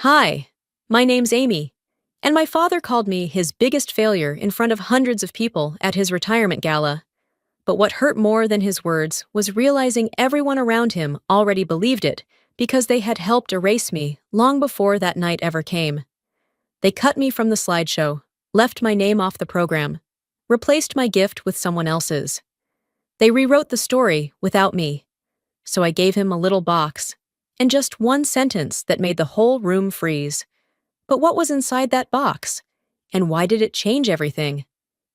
Hi, my name's Amy, and my father called me his biggest failure in front of hundreds of people at his retirement gala. But what hurt more than his words was realizing everyone around him already believed it because they had helped erase me long before that night ever came. They cut me from the slideshow, left my name off the program, replaced my gift with someone else's. They rewrote the story without me. So I gave him a little box, and just one sentence that made the whole room freeze. But what was inside that box? And why did it change everything?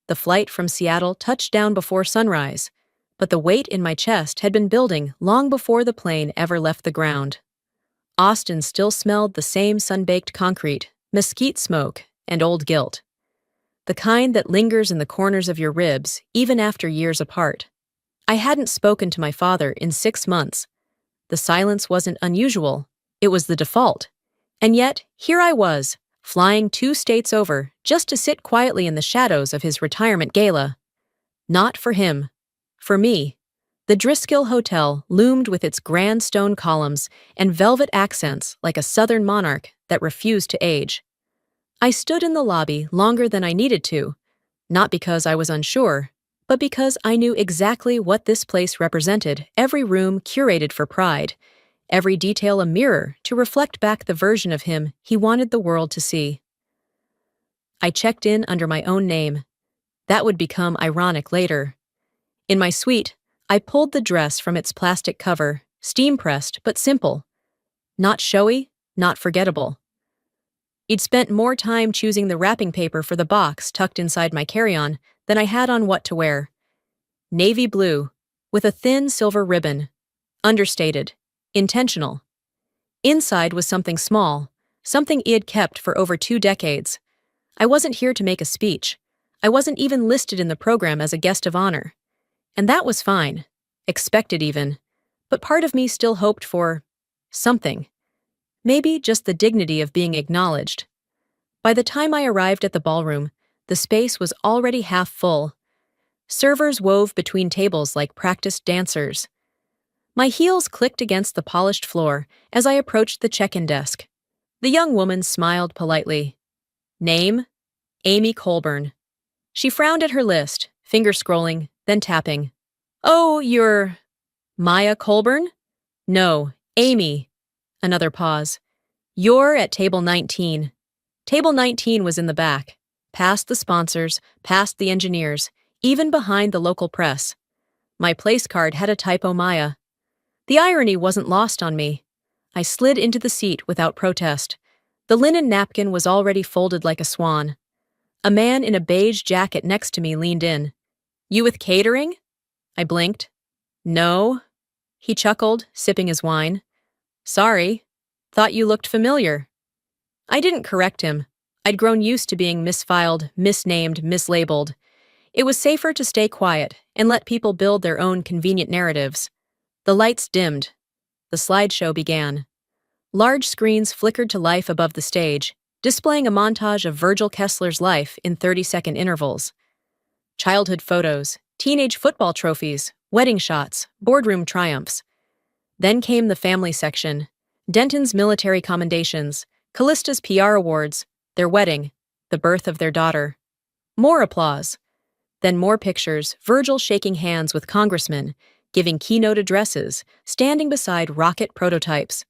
The flight from Seattle touched down before sunrise, but the weight in my chest had been building long before the plane ever left the ground. Austin still smelled the same sun-baked concrete, mesquite smoke, and old guilt. The kind that lingers in the corners of your ribs, even after years apart. I hadn't spoken to my father in 6 months. The silence wasn't unusual, it was the default. And yet, here I was, flying 2 states over just to sit quietly in the shadows of his retirement gala. Not for him. For me. The Driscoll Hotel loomed with its grand stone columns and velvet accents like a southern monarch that refused to age. I stood in the lobby longer than I needed to, not because I was unsure, but because I knew exactly what this place represented, every room curated for pride, every detail a mirror to reflect back the version of him he wanted the world to see. I checked in under my own name. That would become ironic later. In my suite, I pulled the dress from its plastic cover, steam-pressed but simple. Not showy, not forgettable. I'd spent more time choosing the wrapping paper for the box tucked inside my carry-on than I had on what to wear. Navy blue, with a thin silver ribbon. Understated. Intentional. Inside was something small, something he had kept for over 2 decades. I wasn't here to make a speech. I wasn't even listed in the program as a guest of honor. And that was fine. Expected even. But part of me still hoped for something. Maybe just the dignity of being acknowledged. By the time I arrived at the ballroom, the space was already half full. Servers wove between tables like practiced dancers. My heels clicked against the polished floor as I approached the check-in desk. The young woman smiled politely. Name? Amy Colburn. She frowned at her list, finger scrolling, then tapping. Oh, you're... Maya Colburn? No, Amy. Another pause. You're at table 19. Table 19 was in the back, past the sponsors, past the engineers, even behind the local press. My place card had a typo Maya. The irony wasn't lost on me. I slid into the seat without protest. The linen napkin was already folded like a swan. A man in a beige jacket next to me leaned in. You with catering? I blinked. No. He chuckled, sipping his wine. Sorry. Thought you looked familiar. I didn't correct him. I'd grown used to being misfiled, misnamed, mislabeled. It was safer to stay quiet and let people build their own convenient narratives. The lights dimmed. The slideshow began. Large screens flickered to life above the stage, displaying a montage of Virgil Kessler's life in 30-second intervals. Childhood photos, teenage football trophies, wedding shots, boardroom triumphs. Then came the family section. Denton's military commendations, Callista's PR awards, their wedding, the birth of their daughter. More applause. Then more pictures, Virgil shaking hands with congressmen, giving keynote addresses, standing beside rocket prototypes.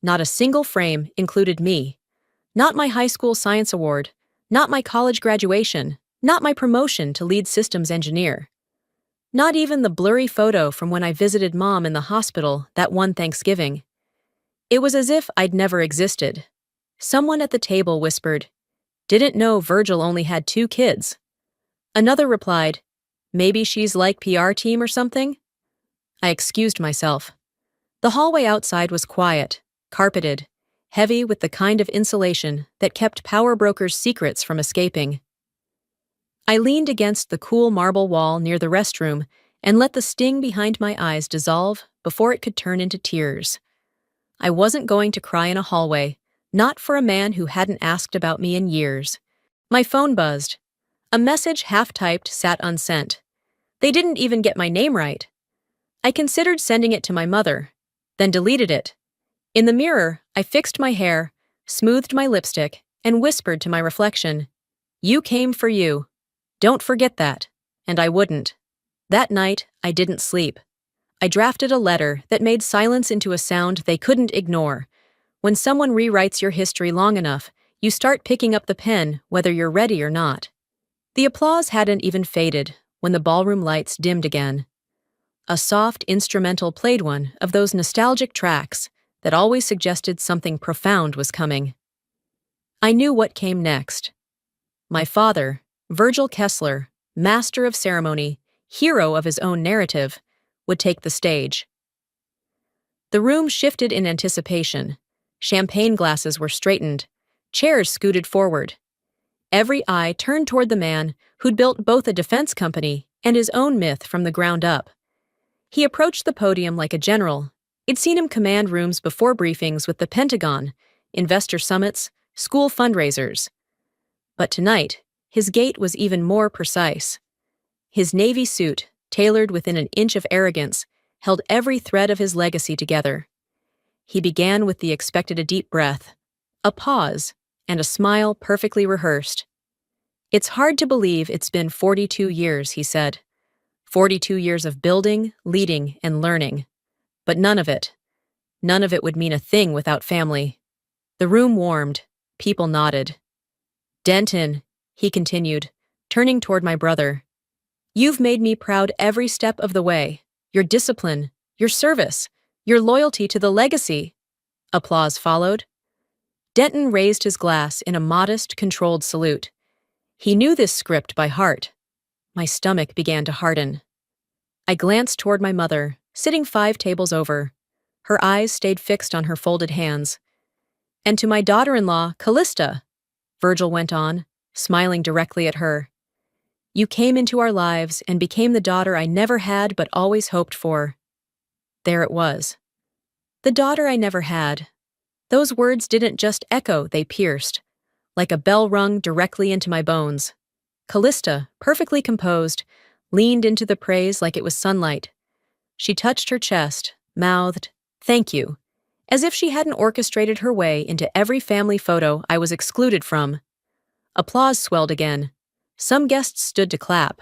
Not a single frame included me. Not my high school science award, not my college graduation, not my promotion to lead systems engineer. Not even the blurry photo from when I visited Mom in the hospital that one Thanksgiving. It was as if I'd never existed. Someone at the table whispered, "Didn't know Virgil only had 2 kids." Another replied, "Maybe she's like PR team or something?" I excused myself. The hallway outside was quiet, carpeted, heavy with the kind of insulation that kept power brokers' secrets from escaping. I leaned against the cool marble wall near the restroom and let the sting behind my eyes dissolve before it could turn into tears. I wasn't going to cry in a hallway, not for a man who hadn't asked about me in years. My phone buzzed. A message half-typed sat unsent. They didn't even get my name right. I considered sending it to my mother, then deleted it. In the mirror, I fixed my hair, smoothed my lipstick, and whispered to my reflection, "You came for you. Don't forget that." And I wouldn't. That night, I didn't sleep. I drafted a letter that made silence into a sound they couldn't ignore. When someone rewrites your history long enough, you start picking up the pen whether you're ready or not. The applause hadn't even faded when the ballroom lights dimmed again. A soft instrumental played, one of those nostalgic tracks that always suggested something profound was coming. I knew what came next. My father, Virgil Kessler, master of ceremony, hero of his own narrative, would take the stage. The room shifted in anticipation. Champagne glasses were straightened. Chairs scooted forward. Every eye turned toward the man who'd built both a defense company and his own myth from the ground up. He approached the podium like a general. I'd seen him command rooms before briefings with the Pentagon, investor summits, school fundraisers. But tonight, his gait was even more precise. His navy suit, tailored within an inch of arrogance, held every thread of his legacy together. He began with the expected a deep breath, a pause, and a smile perfectly rehearsed. "It's hard to believe it's been 42 years, he said. 42 years of building, leading, and learning. But none of it would mean a thing without family." The room warmed. People nodded. "Denton," he continued, turning toward my brother, "you've made me proud every step of the way. Your discipline, your service, your loyalty to the legacy." Applause followed. Denton raised his glass in a modest, controlled salute. He knew this script by heart. My stomach began to harden. I glanced toward my mother, sitting 5 tables over. Her eyes stayed fixed on her folded hands. "And to my daughter-in-law, Callista," Virgil went on, smiling directly at her. "You came into our lives and became the daughter I never had but always hoped for." There it was. The daughter I never had. Those words didn't just echo, they pierced, like a bell rung directly into my bones. Callista, perfectly composed, leaned into the praise like it was sunlight. She touched her chest, mouthed, "Thank you," as if she hadn't orchestrated her way into every family photo I was excluded from. Applause swelled again. Some guests stood to clap.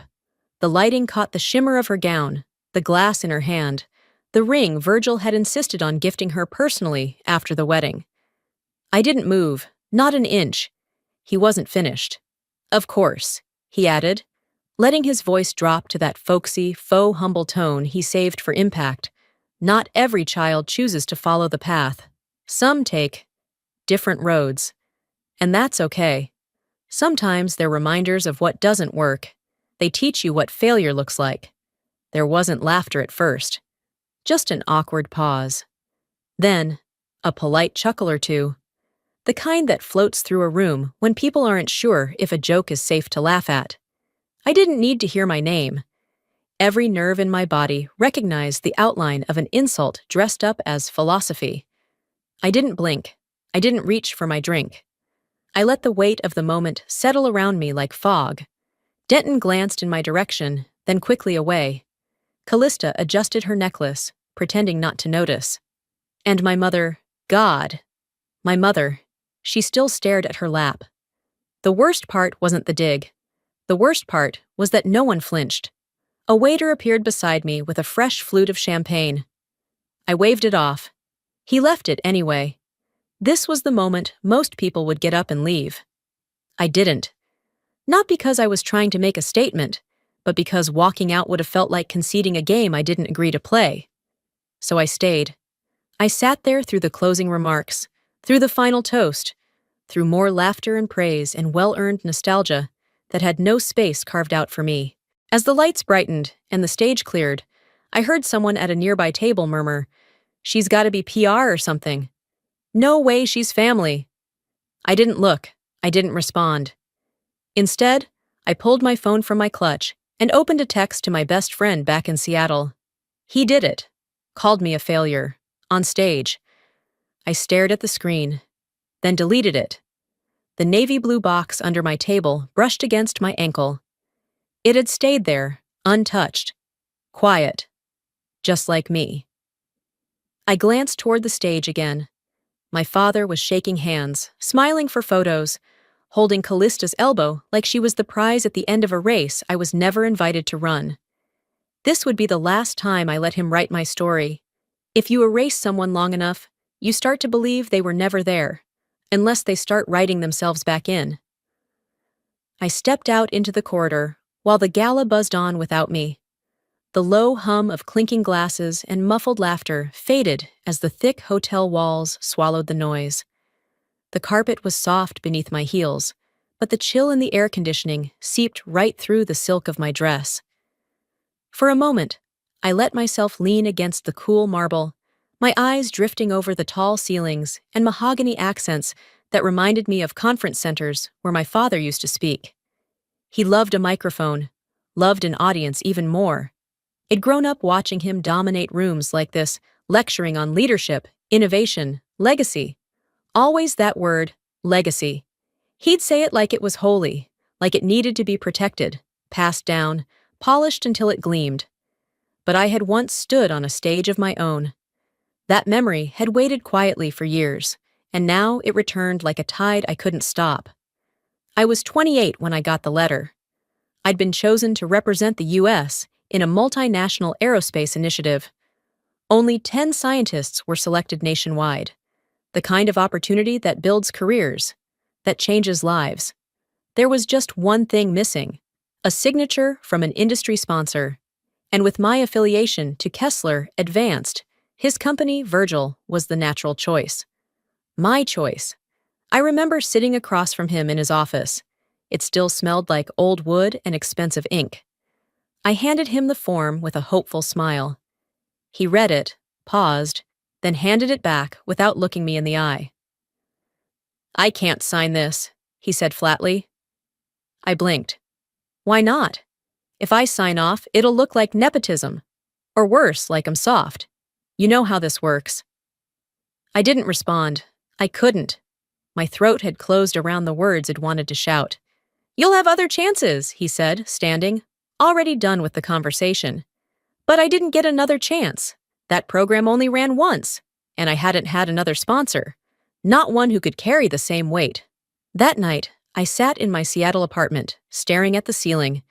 The lighting caught the shimmer of her gown, the glass in her hand, the ring Virgil had insisted on gifting her personally after the wedding. I didn't move, not an inch. He wasn't finished. "Of course," he added, letting his voice drop to that folksy, faux humble tone he saved for impact. "Not every child chooses to follow the path. Some take different roads. And that's okay. Sometimes they're reminders of what doesn't work. They teach you what failure looks like." There wasn't laughter at first. Just an awkward pause. Then, a polite chuckle or two. The kind that floats through a room when people aren't sure if a joke is safe to laugh at. I didn't need to hear my name. Every nerve in my body recognized the outline of an insult dressed up as philosophy. I didn't blink. I didn't reach for my drink. I let the weight of the moment settle around me like fog. Denton glanced in my direction, then quickly away. Callista adjusted her necklace, pretending not to notice. And my mother, my mother, she still stared at her lap. The worst part wasn't the dig. The worst part was that no one flinched. A waiter appeared beside me with a fresh flute of champagne. I waved it off. He left it anyway. This was the moment most people would get up and leave. I didn't. Not because I was trying to make a statement, but because walking out would have felt like conceding a game I didn't agree to play. So I stayed. I sat there through the closing remarks, through the final toast, through more laughter and praise and well-earned nostalgia that had no space carved out for me. As the lights brightened and the stage cleared, I heard someone at a nearby table murmur, "She's gotta be PR or something. No way she's family." I didn't look. I didn't respond. Instead, I pulled my phone from my clutch and opened a text to my best friend back in Seattle. He did it. Called me a failure. On stage. I stared at the screen, then deleted it. The navy blue box under my table brushed against my ankle. It had stayed there, untouched, quiet, just like me. I glanced toward the stage again. My father was shaking hands, smiling for photos, holding Callista's elbow like she was the prize at the end of a race I was never invited to run. This would be the last time I let him write my story. If you erase someone long enough, you start to believe they were never there, unless they start writing themselves back in. I stepped out into the corridor, while the gala buzzed on without me. The low hum of clinking glasses and muffled laughter faded as the thick hotel walls swallowed the noise. The carpet was soft beneath my heels, but the chill in the air conditioning seeped right through the silk of my dress. For a moment, I let myself lean against the cool marble, my eyes drifting over the tall ceilings and mahogany accents that reminded me of conference centers where my father used to speak. He loved a microphone, loved an audience even more. I'd grown up watching him dominate rooms like this, lecturing on leadership, innovation, legacy. Always that word, legacy. He'd say it like it was holy, like it needed to be protected, passed down, polished until it gleamed. But I had once stood on a stage of my own. That memory had waited quietly for years, and now it returned like a tide I couldn't stop. I was 28 when I got the letter. I'd been chosen to represent the U.S. in a multinational aerospace initiative. Only 10 scientists were selected nationwide, the kind of opportunity that builds careers, that changes lives. There was just one thing missing, a signature from an industry sponsor. And with my affiliation to Kessler Advanced, his company, Virgil, was the natural choice. My choice. I remember sitting across from him in his office. It still smelled like old wood and expensive ink. I handed him the form with a hopeful smile. He read it, paused, then handed it back without looking me in the eye. "I can't sign this," he said flatly. I blinked. Why not? If I sign off, it'll look like nepotism. Or worse, like I'm soft. You know how this works. I didn't respond. I couldn't. My throat had closed around the words I'd wanted to shout. "You'll have other chances," he said, standing, already done with the conversation. But I didn't get another chance. That program only ran once, and I hadn't had another sponsor. Not one who could carry the same weight. That night, I sat in my Seattle apartment, staring at the ceiling.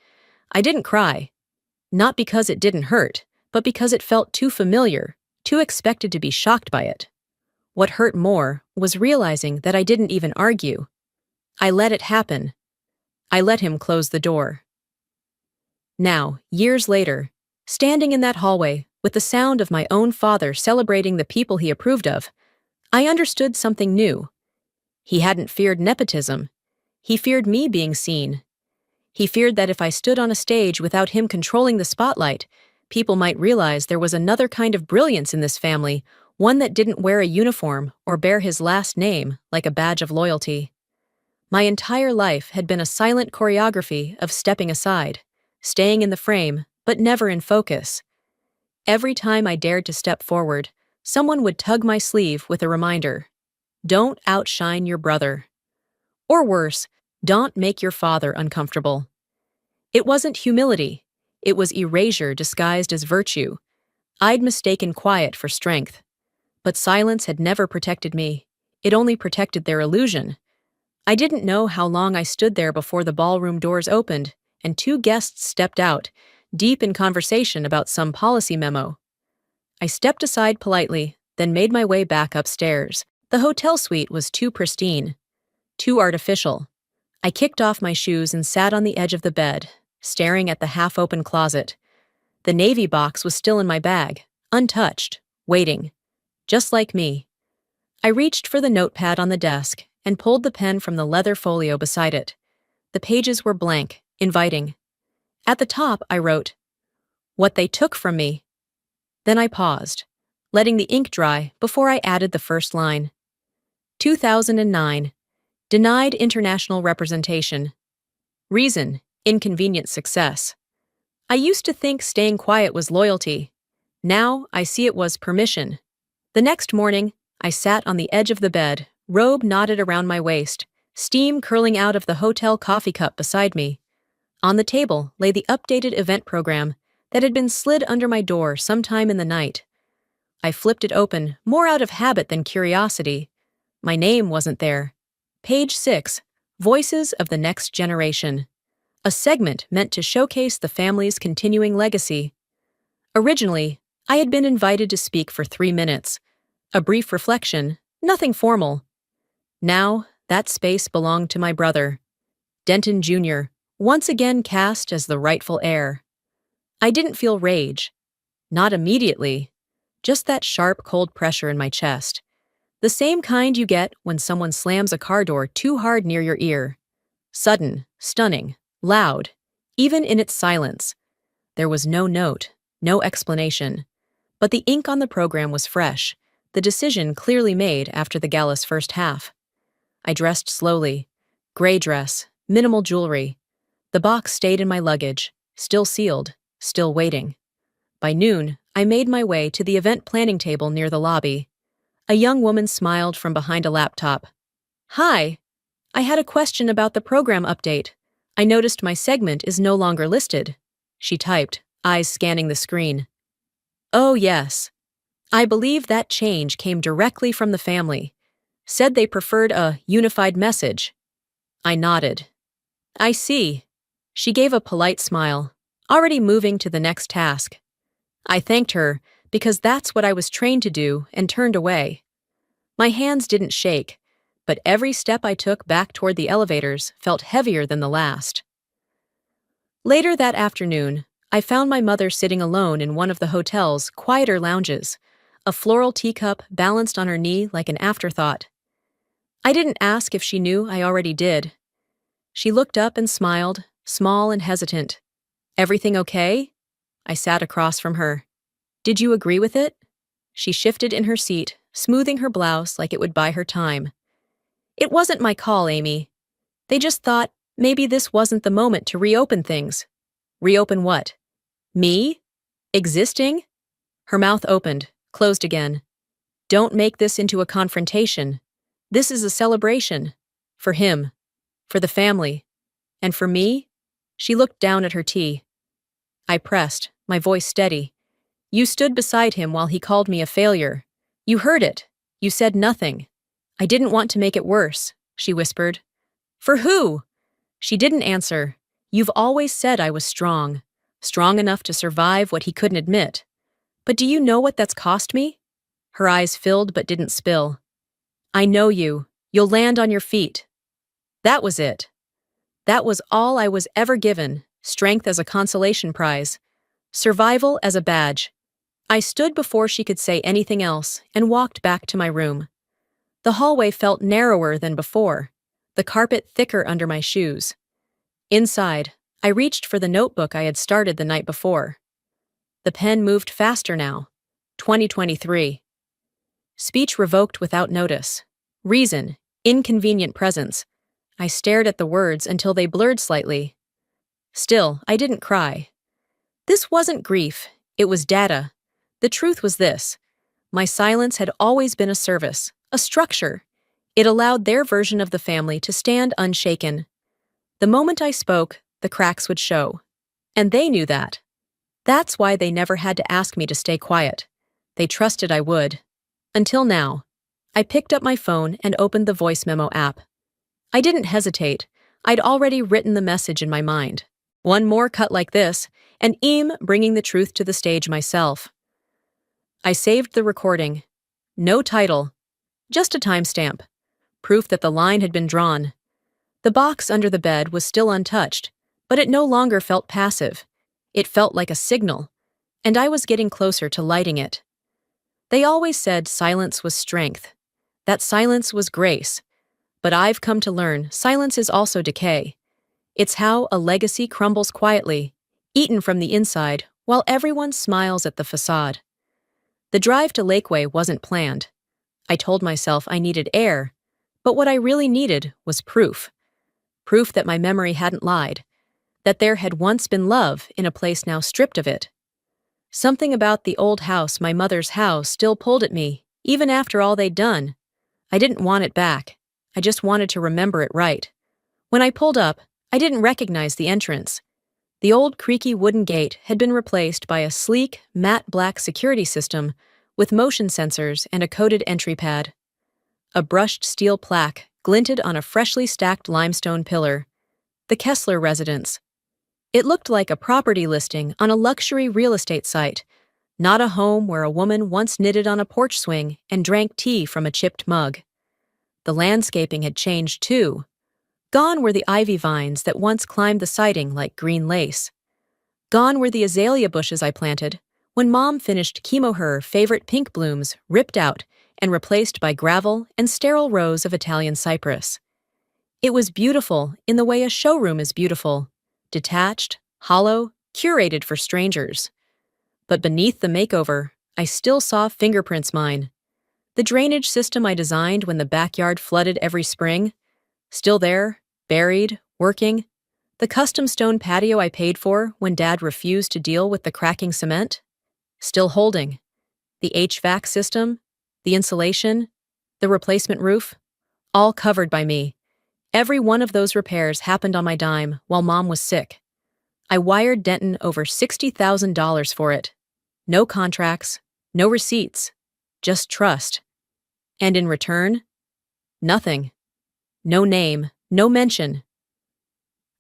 I didn't cry. Not because it didn't hurt, but because it felt too familiar, too expected to be shocked by it. What hurt more was realizing that I didn't even argue. I let it happen. I let him close the door. Now, years later, standing in that hallway with the sound of my own father celebrating the people he approved of, I understood something new. He hadn't feared nepotism. He feared me being seen. He feared that if I stood on a stage without him controlling the spotlight, people might realize there was another kind of brilliance in this family, one that didn't wear a uniform or bear his last name like a badge of loyalty. My entire life had been a silent choreography of stepping aside, staying in the frame, but never in focus. Every time I dared to step forward, someone would tug my sleeve with a reminder. Don't outshine your brother. Or worse, don't make your father uncomfortable. It wasn't humility. It was erasure disguised as virtue. I'd mistaken quiet for strength. But silence had never protected me. It only protected their illusion. I didn't know how long I stood there before the ballroom doors opened, and 2 guests stepped out, deep in conversation about some policy memo. I stepped aside politely, then made my way back upstairs. The hotel suite was too pristine, too artificial. I kicked off my shoes and sat on the edge of the bed, staring at the half-open closet. The navy box was still in my bag, untouched, waiting. Just like me. I reached for the notepad on the desk and pulled the pen from the leather folio beside it. The pages were blank, inviting. At the top, I wrote, "What they took from me." Then I paused, letting the ink dry before I added the first line. 2009. Denied international representation. Reason, inconvenient success. I used to think staying quiet was loyalty. Now I see it was permission. The next morning, I sat on the edge of the bed, robe knotted around my waist, steam curling out of the hotel coffee cup beside me. On the table lay the updated event program that had been slid under my door sometime in the night. I flipped it open, more out of habit than curiosity. My name wasn't there. Page 6. Voices of the Next Generation. A segment meant to showcase the family's continuing legacy. Originally, I had been invited to speak for 3 minutes. A brief reflection, nothing formal. Now, that space belonged to my brother, Denton Jr., once again cast as the rightful heir. I didn't feel rage. Not immediately. Just that sharp, cold pressure in my chest. The same kind you get when someone slams a car door too hard near your ear. Sudden, stunning, loud, even in its silence. There was no note, no explanation. But the ink on the program was fresh, the decision clearly made after the gala's first half. I dressed slowly. Gray dress, minimal jewelry. The box stayed in my luggage, still sealed, still waiting. By noon, I made my way to the event planning table near the lobby. A young woman smiled from behind a laptop. "Hi, I had a question about the program update. I noticed my segment is no longer listed," she typed, eyes scanning the screen. "Oh, yes. I believe that change came directly from the family. Said they preferred a unified message." I nodded. "I see." She gave a polite smile, already moving to the next task. I thanked her because that's what I was trained to do and turned away. My hands didn't shake, but every step I took back toward the elevators felt heavier than the last. Later that afternoon, I found my mother sitting alone in one of the hotel's quieter lounges, a floral teacup balanced on her knee like an afterthought. I didn't ask if she knew I already did. She looked up and smiled, small and hesitant. "Everything okay?" I sat across from her. "Did you agree with it?" She shifted in her seat, smoothing her blouse like it would buy her time. "It wasn't my call, Amy. They just thought maybe this wasn't the moment to reopen things." "Reopen what? Me? Existing?" Her mouth opened, closed again. "Don't make this into a confrontation. This is a celebration. For him. For the family. And for me?" She looked down at her tea. I pressed, my voice steady. "You stood beside him while he called me a failure. You heard it. You said nothing. I didn't want to make it worse," she whispered. "For who?" She didn't answer. "You've always said I was strong. Strong enough to survive what he couldn't admit. But do you know what that's cost me?" Her eyes filled but didn't spill. "I know you. You'll land on your feet." That was it. That was all I was ever given, strength as a consolation prize, survival as a badge. I stood before she could say anything else and walked back to my room. The hallway felt narrower than before, the carpet thicker under my shoes. Inside, I reached for the notebook I had started the night before. The pen moved faster now. 2023. Speech revoked without notice. Reason, inconvenient presence. I stared at the words until they blurred slightly. Still, I didn't cry. This wasn't grief, it was data. The truth was this. My silence had always been a service, a structure. It allowed their version of the family to stand unshaken. The moment I spoke, the cracks would show. And they knew that. That's why they never had to ask me to stay quiet. They trusted I would. Until now. I picked up my phone and opened the voice memo app. I didn't hesitate. I'd already written the message in my mind. One more cut like this, and bringing the truth to the stage myself. I saved the recording. No title. Just a timestamp. Proof that the line had been drawn. The box under the bed was still untouched, but it no longer felt passive. It felt like a signal, and I was getting closer to lighting it. They always said silence was strength, that silence was grace. But I've come to learn silence is also decay. It's how a legacy crumbles quietly, eaten from the inside, while everyone smiles at the facade. The drive to Lakeway wasn't planned. I told myself I needed air, but what I really needed was proof. Proof that my memory hadn't lied, that there had once been love in a place now stripped of it. Something about the old house, my mother's house, still pulled at me, even after all they'd done. I didn't want it back. I just wanted to remember it right. When I pulled up, I didn't recognize the entrance. The old creaky wooden gate had been replaced by a sleek, matte black security system with motion sensors and a coded entry pad. A brushed steel plaque glinted on a freshly stacked limestone pillar. The Kessler residence. It looked like a property listing on a luxury real estate site, not a home where a woman once knitted on a porch swing and drank tea from a chipped mug. The landscaping had changed too. Gone were the ivy vines that once climbed the siding like green lace. Gone were the azalea bushes I planted when Mom finished chemo her favorite pink blooms ripped out and replaced by gravel and sterile rows of Italian cypress. It was beautiful in the way a showroom is beautiful, detached, hollow, curated for strangers. But beneath the makeover, I still saw fingerprints mine. The drainage system I designed when the backyard flooded every spring, still there, buried, working. The custom stone patio I paid for when Dad refused to deal with the cracking cement, still holding. The HVAC system, the insulation, the replacement roof, all covered by me. Every one of those repairs happened on my dime while Mom was sick. I wired Denton over $60,000 for it. No contracts, no receipts, just trust. And in return, nothing. No name, no mention.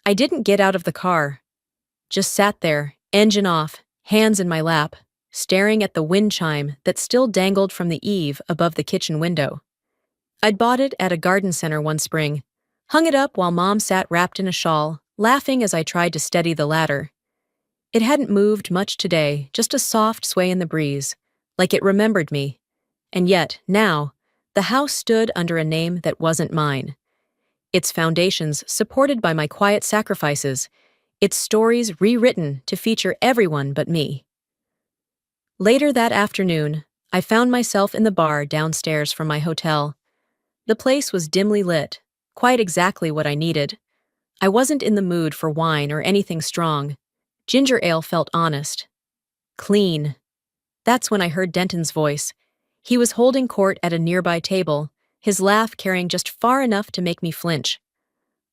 I didn't get out of the car. Just sat there, engine off, hands in my lap, staring at the wind chime that still dangled from the eave above the kitchen window. I'd bought it at a garden center one spring, hung it up while Mom sat wrapped in a shawl, laughing as I tried to steady the ladder. It hadn't moved much today, just a soft sway in the breeze, like it remembered me. And yet, now, the house stood under a name that wasn't mine. Its foundations supported by my quiet sacrifices, its stories rewritten to feature everyone but me. Later that afternoon, I found myself in the bar downstairs from my hotel. The place was dimly lit, quite exactly what I needed. I wasn't in the mood for wine or anything strong. Ginger ale felt honest. Clean. That's when I heard Denton's voice. He was holding court at a nearby table, his laugh carrying just far enough to make me flinch.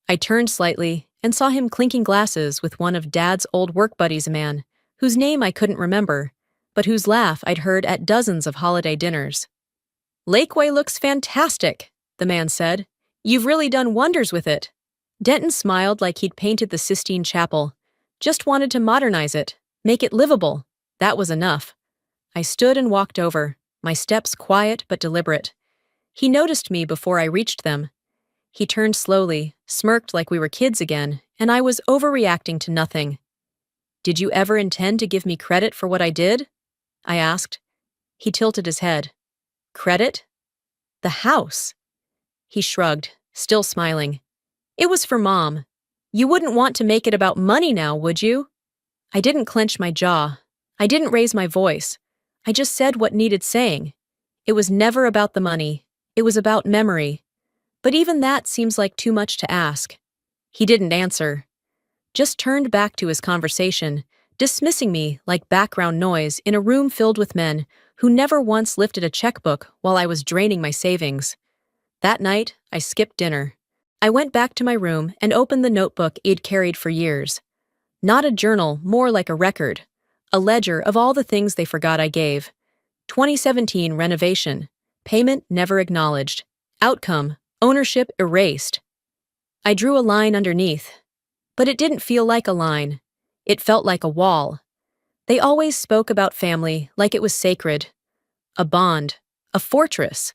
I turned slightly and saw him clinking glasses with one of Dad's old work buddies, a man whose name I couldn't remember, but whose laugh I'd heard at dozens of holiday dinners. "Lakeway looks fantastic," the man said. "You've really done wonders with it." Denton smiled like he'd painted the Sistine Chapel. Just wanted to modernize it, make it livable. That was enough. I stood and walked over, my steps quiet but deliberate. He noticed me before I reached them. He turned slowly, smirked like we were kids again, and I was overreacting to nothing. "Did you ever intend to give me credit for what I did?" I asked. He tilted his head. "Credit? The house." He shrugged, still smiling. "It was for Mom. You wouldn't want to make it about money now, would you?" I didn't clench my jaw. I didn't raise my voice. I just said what needed saying. It was never about the money. It was about memory. But even that seems like too much to ask. He didn't answer. Just turned back to his conversation, dismissing me like background noise in a room filled with men who never once lifted a checkbook while I was draining my savings. That night, I skipped dinner. I went back to my room and opened the notebook I'd carried for years. Not a journal, more like a record. A ledger of all the things they forgot I gave. 2017 renovation. Payment never acknowledged. Outcome, ownership erased. I drew a line underneath. But it didn't feel like a line. It felt like a wall. They always spoke about family like it was sacred. A bond. A fortress.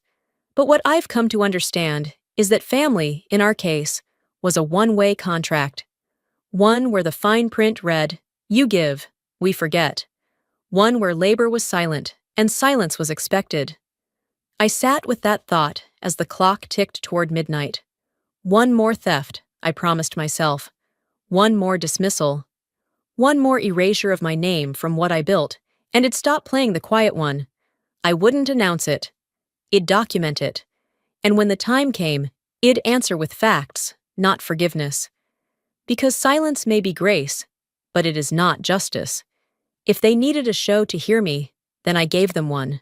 But what I've come to understand is that family, in our case, was a one-way contract. One where the fine print read, "You give, we forget." One where labor was silent, and silence was expected. I sat with that thought as the clock ticked toward midnight. One more theft, I promised myself. One more dismissal. One more erasure of my name from what I built, and it'd stop playing the quiet one. I wouldn't announce it. It'd document it. And when the time came, it'd answer with facts, not forgiveness. Because silence may be grace, but it is not justice. If they needed a show to hear me, then I gave them one.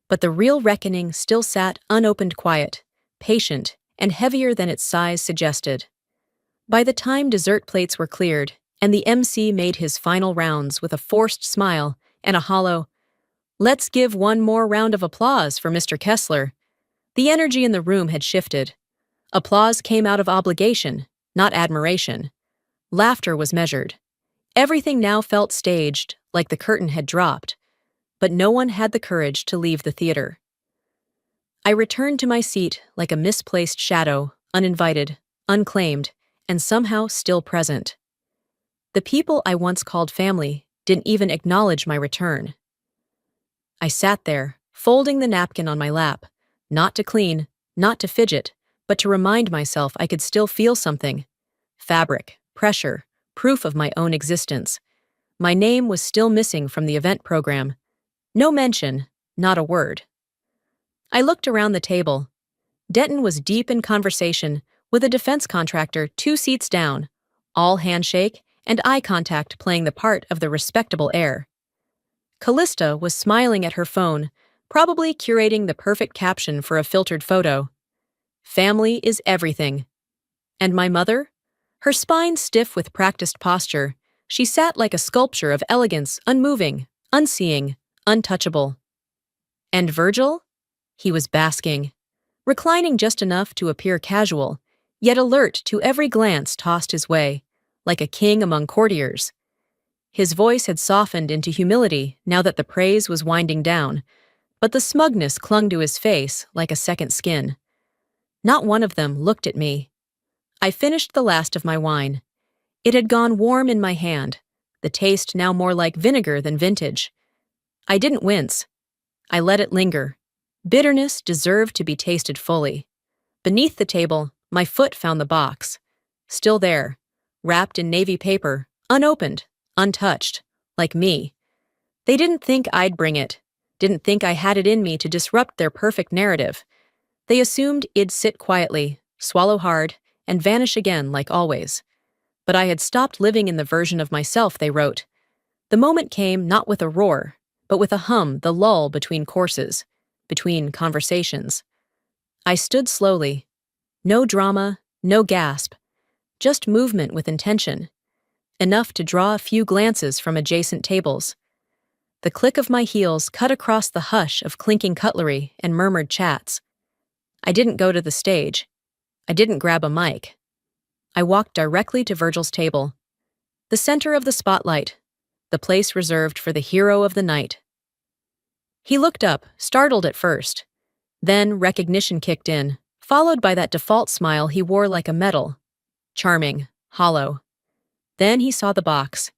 But the real reckoning still sat unopened quiet, patient, and heavier than its size suggested. By the time dessert plates were cleared, and the MC made his final rounds with a forced smile and a hollow, "Let's give one more round of applause for Mr. Kessler," The energy in the room had shifted. Applause came out of obligation, not admiration. Laughter was measured. Everything now felt staged, like the curtain had dropped, but no one had the courage to leave the theater. I returned to my seat like a misplaced shadow, uninvited, unclaimed, and somehow still present. The people I once called family didn't even acknowledge my return. I sat there, folding the napkin on my lap, not to clean, not to fidget, but to remind myself I could still feel something. Fabric, pressure, proof of my own existence. My name was still missing from the event program. No mention, not a word. I looked around the table. Denton was deep in conversation with a defense contractor 2 seats down, all handshake and eye contact playing the part of the respectable heir. Callista was smiling at her phone, probably curating the perfect caption for a filtered photo. Family is everything. And my mother? Her spine stiff with practiced posture, she sat like a sculpture of elegance, unmoving, unseeing, untouchable. And Virgil? He was basking, reclining just enough to appear casual, yet alert to every glance tossed his way, like a king among courtiers. His voice had softened into humility now that the praise was winding down, but the smugness clung to his face like a second skin. Not one of them looked at me. I finished the last of my wine. It had gone warm in my hand, the taste now more like vinegar than vintage. I didn't wince. I let it linger. Bitterness deserved to be tasted fully. Beneath the table, my foot found the box. Still there, wrapped in navy paper, unopened, untouched, like me. They didn't think I'd bring it, didn't think I had it in me to disrupt their perfect narrative. They assumed it'd sit quietly, swallow hard, and vanish again like always. But I had stopped living in the version of myself they wrote. The moment came not with a roar, but with a hum, the lull between courses, between conversations. I stood slowly. No drama, no gasp, just movement with intention. Enough to draw a few glances from adjacent tables. The click of my heels cut across the hush of clinking cutlery and murmured chats. I didn't go to the stage. I didn't grab a mic. I walked directly to Virgil's table. The center of the spotlight, the place reserved for the hero of the night. He looked up, startled at first. Then recognition kicked in, followed by that default smile he wore like a medal. Charming, hollow. Then he saw the box.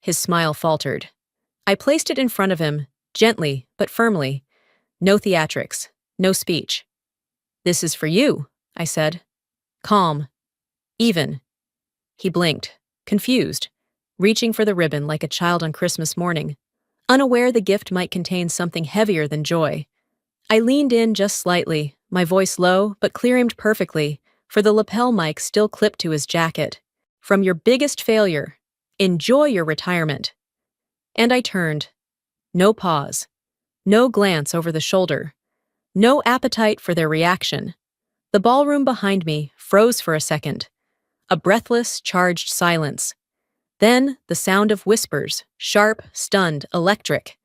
His smile faltered. I placed it in front of him, gently but firmly. No theatrics, no speech. "This is for you," I said. Calm. Even. He blinked, confused, reaching for the ribbon like a child on Christmas morning, unaware the gift might contain something heavier than joy. I leaned in just slightly, my voice low but clear-aimed perfectly, for the lapel mic still clipped to his jacket. "From your biggest failure, enjoy your retirement." And I turned. No pause. No glance over the shoulder. No appetite for their reaction. The ballroom behind me froze for a second. A breathless, charged silence. Then the sound of whispers, sharp, stunned, electric.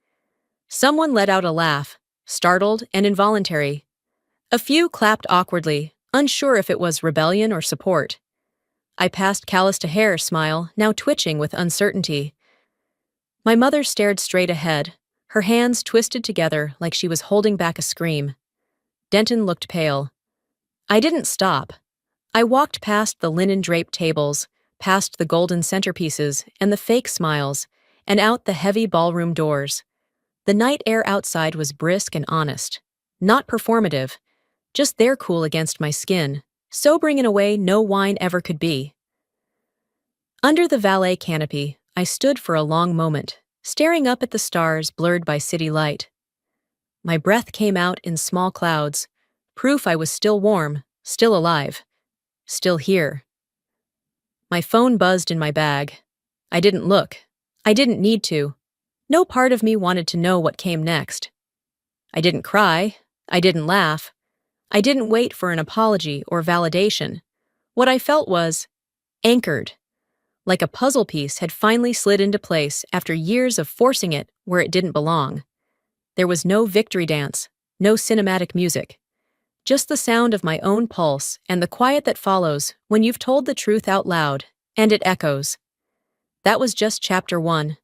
Someone let out a laugh, startled and involuntary. A few clapped awkwardly, unsure if it was rebellion or support. I passed Callista Hare's smile, now twitching with uncertainty. My mother stared straight ahead, her hands twisted together like she was holding back a scream. Denton looked pale. I didn't stop. I walked past the linen-draped tables, past the golden centerpieces and the fake smiles, and out the heavy ballroom doors. The night air outside was brisk and honest. Not performative, just there cool against my skin, sobering in a way no wine ever could be. Under the valet canopy, I stood for a long moment, staring up at the stars blurred by city light. My breath came out in small clouds, proof I was still warm, still alive, still here. My phone buzzed in my bag. I didn't look. I didn't need to. No part of me wanted to know what came next. I didn't cry. I didn't laugh. I didn't wait for an apology or validation. What I felt was anchored, like a puzzle piece had finally slid into place after years of forcing it where it didn't belong. There was no victory dance, no cinematic music, just the sound of my own pulse and the quiet that follows when you've told the truth out loud, and it echoes. That was just chapter 1.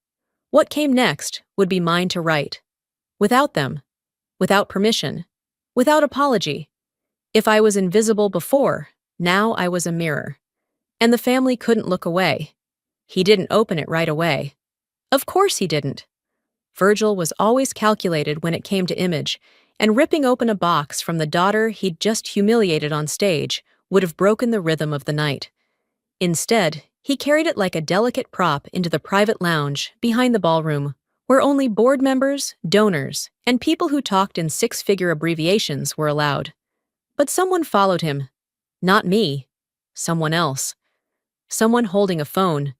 What came next would be mine to write. Without them. Without permission. Without apology. If I was invisible before, now I was a mirror. And the family couldn't look away. He didn't open it right away. Of course he didn't. Virgil was always calculated when it came to image, and ripping open a box from the daughter he'd just humiliated on stage would have broken the rhythm of the night. Instead, he carried it like a delicate prop into the private lounge behind the ballroom, where only board members, donors, and people who talked in six-figure abbreviations were allowed. But someone followed him. Not me. Someone else. Someone holding a phone.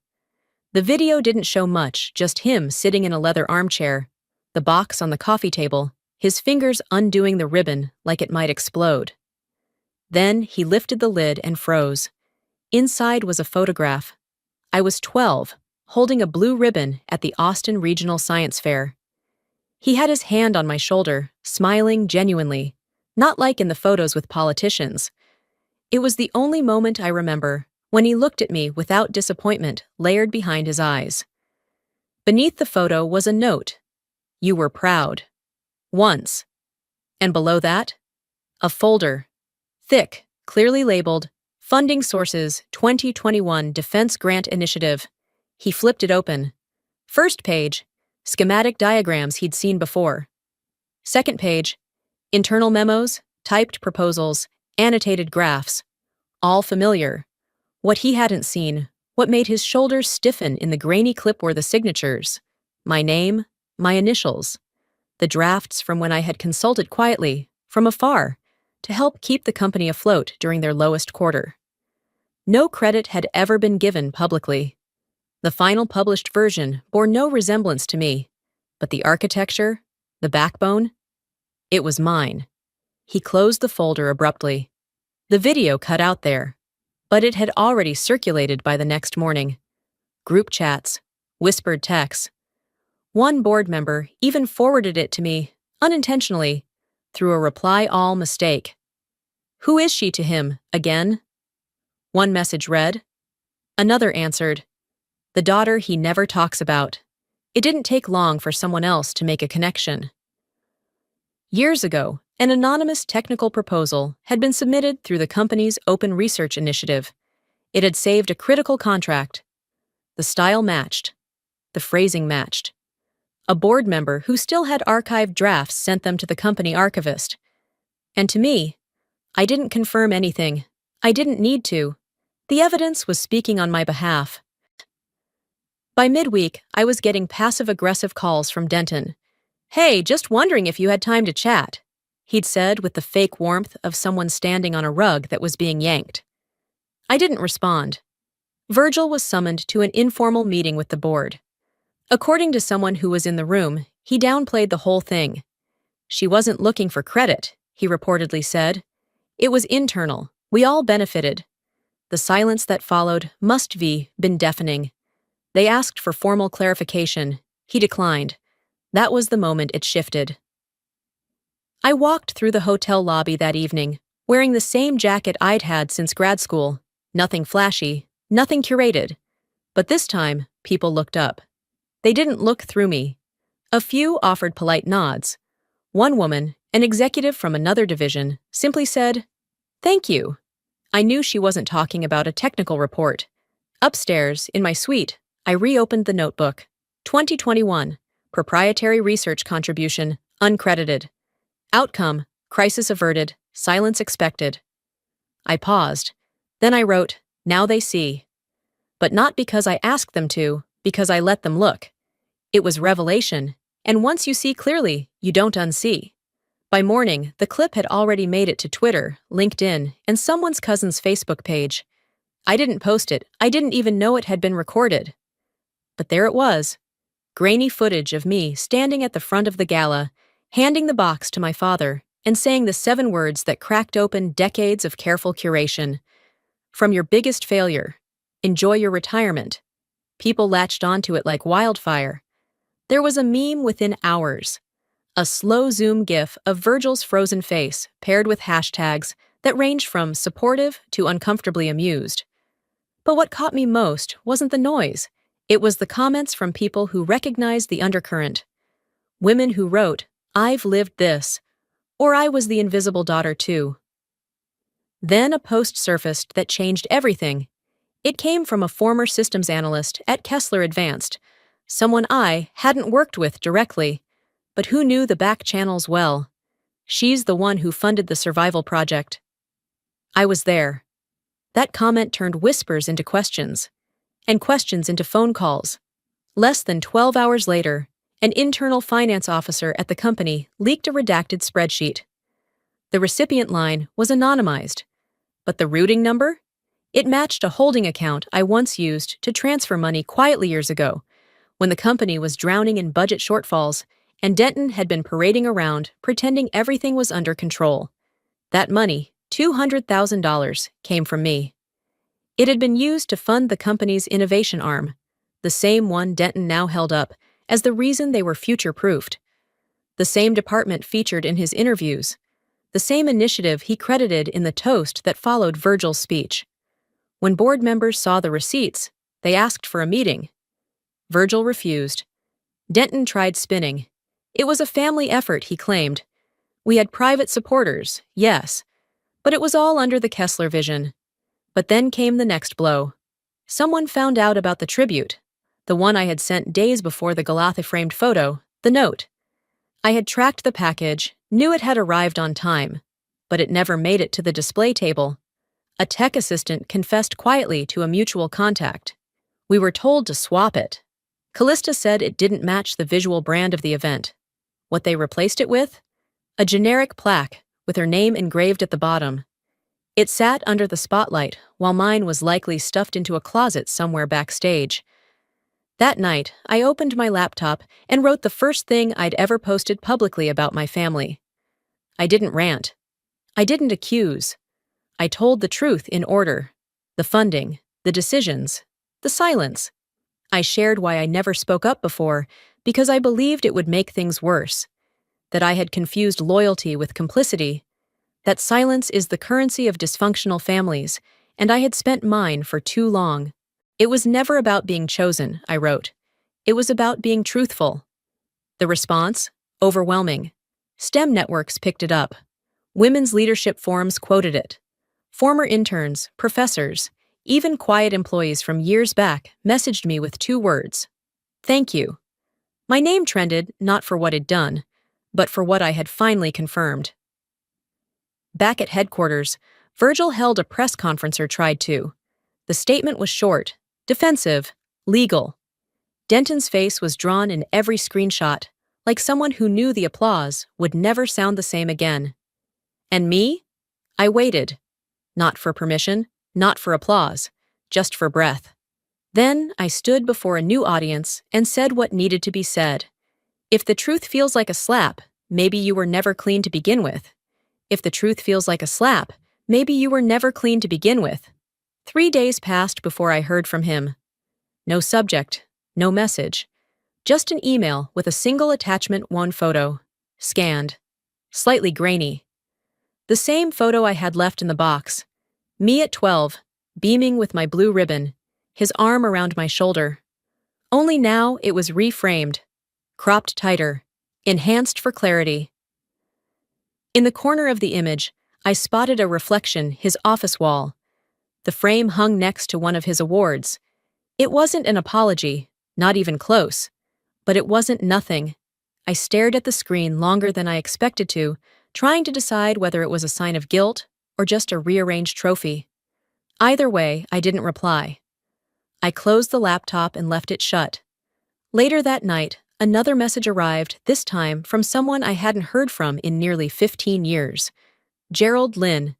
The video didn't show much, just him sitting in a leather armchair, the box on the coffee table, his fingers undoing the ribbon like it might explode. Then he lifted the lid and froze. Inside was a photograph. I was 12, holding a blue ribbon at the Austin Regional Science Fair. He had his hand on my shoulder, smiling genuinely, not like in the photos with politicians. It was the only moment I remember when he looked at me without disappointment layered behind his eyes. Beneath the photo was a note. You were proud. Once. And below that, a folder. Thick, clearly labeled, Funding Sources 2021 Defense Grant Initiative. He flipped it open. First page, schematic diagrams he'd seen before. Second page, internal memos, typed proposals, annotated graphs. All familiar. What he hadn't seen, what made his shoulders stiffen in the grainy clip were the signatures. My name, my initials. The drafts from when I had consulted quietly, from afar, to help keep the company afloat during their lowest quarter. No credit had ever been given publicly. The final published version bore no resemblance to me, but the architecture, the backbone, it was mine. He closed the folder abruptly. The video cut out there, but it had already circulated by the next morning. Group chats, whispered texts. One board member even forwarded it to me, unintentionally, through a reply-all mistake. Who is she to him, again? One message read. Another answered, the daughter he never talks about. It didn't take long for someone else to make a connection. Years ago, an anonymous technical proposal had been submitted through the company's open research initiative. It had saved a critical contract. The style matched. The phrasing matched. A board member who still had archived drafts sent them to the company archivist. And to me, I didn't confirm anything. I didn't need to. The evidence was speaking on my behalf. By midweek, I was getting passive-aggressive calls from Denton. Hey, just wondering if you had time to chat, he'd said with the fake warmth of someone standing on a rug that was being yanked. I didn't respond. Virgil was summoned to an informal meeting with the board. According to someone who was in the room, he downplayed the whole thing. She wasn't looking for credit, he reportedly said. It was internal. We all benefited. The silence that followed must have been deafening. They asked for formal clarification. He declined. That was the moment it shifted. I walked through the hotel lobby that evening, wearing the same jacket I'd had since grad school. Nothing flashy, nothing curated. But this time, people looked up. They didn't look through me. A few offered polite nods. One woman, an executive from another division, simply said, "Thank you." I knew she wasn't talking about a technical report. Upstairs, in my suite, I reopened the notebook. 2021, Proprietary Research Contribution, uncredited. Outcome, crisis averted, silence expected. I paused. Then I wrote, now they see. But not because I asked them to, because I let them look. It was revelation, and once you see clearly, you don't unsee. By morning, the clip had already made it to Twitter, LinkedIn, and someone's cousin's Facebook page. I didn't post it. I didn't even know it had been recorded. But there it was. Grainy footage of me standing at the front of the gala, handing the box to my father, and saying the 7 words that cracked open decades of careful curation. From your biggest failure. Enjoy your retirement. People latched onto it like wildfire. There was a meme within hours. A slow zoom gif of Virgil's frozen face paired with hashtags that ranged from supportive to uncomfortably amused. But what caught me most wasn't the noise. It was the comments from people who recognized the undercurrent. Women who wrote, "I've lived this," or "I was the invisible daughter too." Then a post surfaced that changed everything. It came from a former systems analyst at Kessler Advanced, someone I hadn't worked with directly, but who knew the back channels well. She's the one who funded the survival project. I was there. That comment turned whispers into questions, and questions into phone calls. Less than 12 hours later, an internal finance officer at the company leaked a redacted spreadsheet. The recipient line was anonymized, but the routing number? It matched a holding account I once used to transfer money quietly years ago, when the company was drowning in budget shortfalls, and Denton had been parading around pretending everything was under control. That money, $200,000, came from me. It had been used to fund the company's innovation arm, the same one Denton now held up as the reason they were future-proofed. The same department featured in his interviews, the same initiative he credited in the toast that followed Virgil's speech. When board members saw the receipts, they asked for a meeting. Virgil refused. Denton tried spinning. It was a family effort, he claimed. We had private supporters, yes, but it was all under the Kessler vision. But then came the next blow. Someone found out about the tribute, the one I had sent days before the Galatha-framed photo, the note. I had tracked the package, knew it had arrived on time, but it never made it to the display table. A tech assistant confessed quietly to a mutual contact. We were told to swap it. Callista said it didn't match the visual brand of the event. What they replaced it with? A generic plaque with her name engraved at the bottom. It sat under the spotlight, while mine was likely stuffed into a closet somewhere backstage. That night, I opened my laptop and wrote the first thing I'd ever posted publicly about my family. I didn't rant. I didn't accuse. I told the truth in order. The funding, the decisions, the silence. I shared why I never spoke up before, because I believed it would make things worse. That I had confused loyalty with complicity. That silence is the currency of dysfunctional families, and I had spent mine for too long. It was never about being chosen, I wrote. It was about being truthful. The response? Overwhelming. STEM networks picked it up. Women's leadership forums quoted it. Former interns, professors, even quiet employees from years back messaged me with 2 words. Thank you. My name trended not for what I'd done, but for what I had finally confirmed. Back at headquarters, Virgil held a press conference or tried to. The statement was short, defensive, legal. Denton's face was drawn in every screenshot, like someone who knew the applause would never sound the same again. And me? I waited. Not for permission, not for applause, just for breath. Then I stood before a new audience and said what needed to be said. If the truth feels like a slap, maybe you were never clean to begin with. If the truth feels like a slap, maybe you were never clean to begin with. 3 days passed before I heard from him. No subject, no message. Just an email with a single attachment, 1 photo. Scanned. Slightly grainy. The same photo I had left in the box. Me at 12, beaming with my blue ribbon, his arm around my shoulder. Only now it was reframed, cropped tighter, enhanced for clarity. In the corner of the image, I spotted a reflection, his office wall. The frame hung next to one of his awards. It wasn't an apology, not even close. But it wasn't nothing. I stared at the screen longer than I expected to, trying to decide whether it was a sign of guilt or just a rearranged trophy. Either way, I didn't reply. I closed the laptop and left it shut. Later that night, another message arrived, this time from someone I hadn't heard from in nearly 15 years. Gerald Lynn.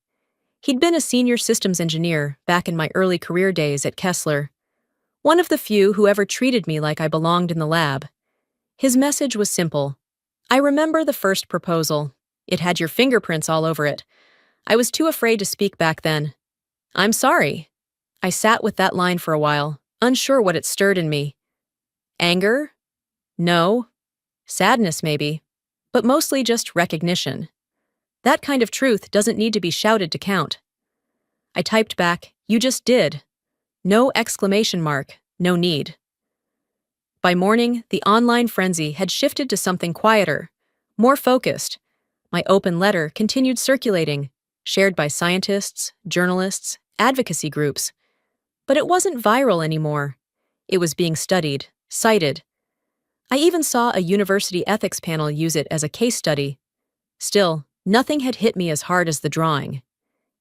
He'd been a senior systems engineer back in my early career days at Kessler. One of the few who ever treated me like I belonged in the lab. His message was simple. I remember the first proposal. It had your fingerprints all over it. I was too afraid to speak back then. I'm sorry. I sat with that line for a while, unsure what it stirred in me. Anger? No. Sadness, maybe. but mostly just recognition. That kind of truth doesn't need to be shouted to count. I typed back, "You just did." No exclamation mark, no need. By morning, the online frenzy had shifted to something quieter, more focused. My open letter continued circulating, shared by scientists, journalists, advocacy groups. But it wasn't viral anymore. It was being studied, cited. I even saw a university ethics panel use it as a case study. Still, nothing had hit me as hard as the drawing.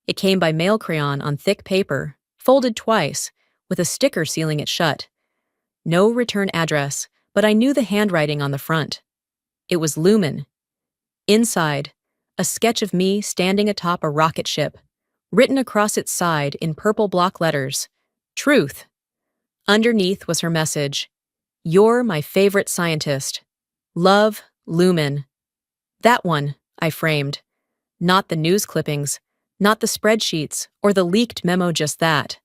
It came by mail crayon on thick paper, folded twice, with a sticker sealing it shut. No return address, but I knew the handwriting on the front. It was Lumen. Inside, a sketch of me standing atop a rocket ship, written across its side in purple block letters, "Truth." Underneath was her message, "You're my favorite scientist. Love, Lumen." That one, I framed. Not the news clippings, not the spreadsheets, or the leaked memo, just that.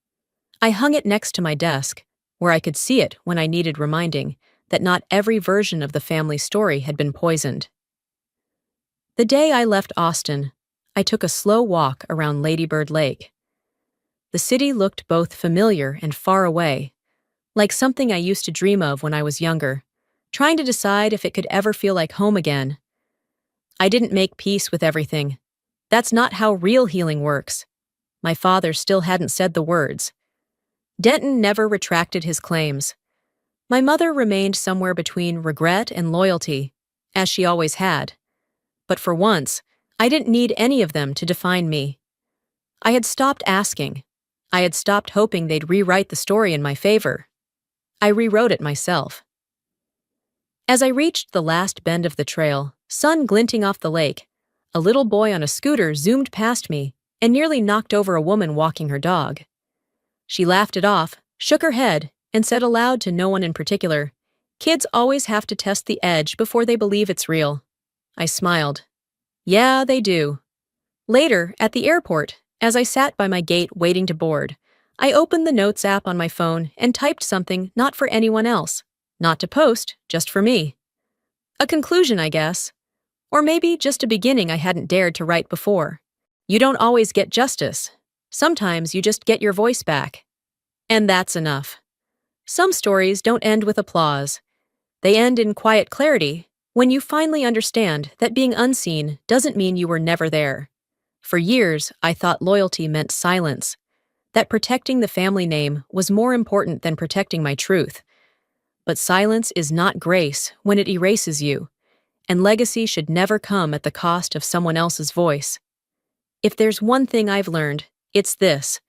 I hung it next to my desk, where I could see it when I needed reminding that not every version of the family story had been poisoned. The day I left Austin, I took a slow walk around Lady Bird Lake. The city looked both familiar and far away, like something I used to dream of when I was younger, trying to decide if it could ever feel like home again. I didn't make peace with everything. That's not how real healing works. My father still hadn't said the words. Denton never retracted his claims. My mother remained somewhere between regret and loyalty, as she always had. But for once, I didn't need any of them to define me. I had stopped asking. I had stopped hoping they'd rewrite the story in my favor. I rewrote it myself. As I reached the last bend of the trail, sun glinting off the lake, a little boy on a scooter zoomed past me and nearly knocked over a woman walking her dog. She laughed it off, shook her head, and said aloud to no one in particular, "Kids always have to test the edge before they believe it's real." I smiled. Yeah, they do. Later, at the airport, as I sat by my gate waiting to board, I opened the Notes app on my phone and typed something not for anyone else, not to post, just for me. A conclusion, I guess. Or maybe just a beginning I hadn't dared to write before. You don't always get justice. Sometimes you just get your voice back. And that's enough. Some stories don't end with applause. They end in quiet clarity, when you finally understand that being unseen doesn't mean you were never there. For years, I thought loyalty meant silence, that protecting the family name was more important than protecting my truth. But silence is not grace when it erases you, and legacy should never come at the cost of someone else's voice. If there's one thing I've learned, it's this.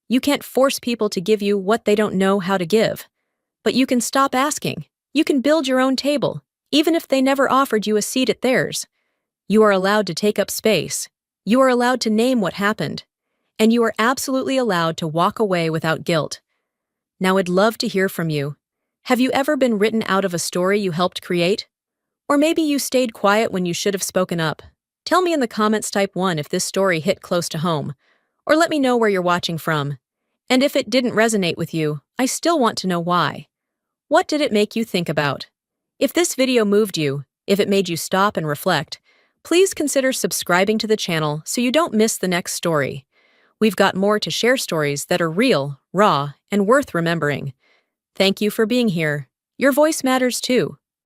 You can't force people to give you what they don't know how to give. But you can stop asking. You can build your own table, even if they never offered you a seat at theirs. You are allowed to take up space. You are allowed to name what happened. And you are absolutely allowed to walk away without guilt. Now I'd love to hear from you. Have you ever been written out of a story you helped create? Or maybe you stayed quiet when you should have spoken up. Tell me in the comments, type 1 if this story hit close to home. Or let me know where you're watching from. And if it didn't resonate with you, I still want to know why. What did it make you think about? If this video moved you, if it made you stop and reflect, please consider subscribing to the channel so you don't miss the next story. We've got more to share, stories that are real, raw, and worth remembering. Thank you for being here. Your voice matters too.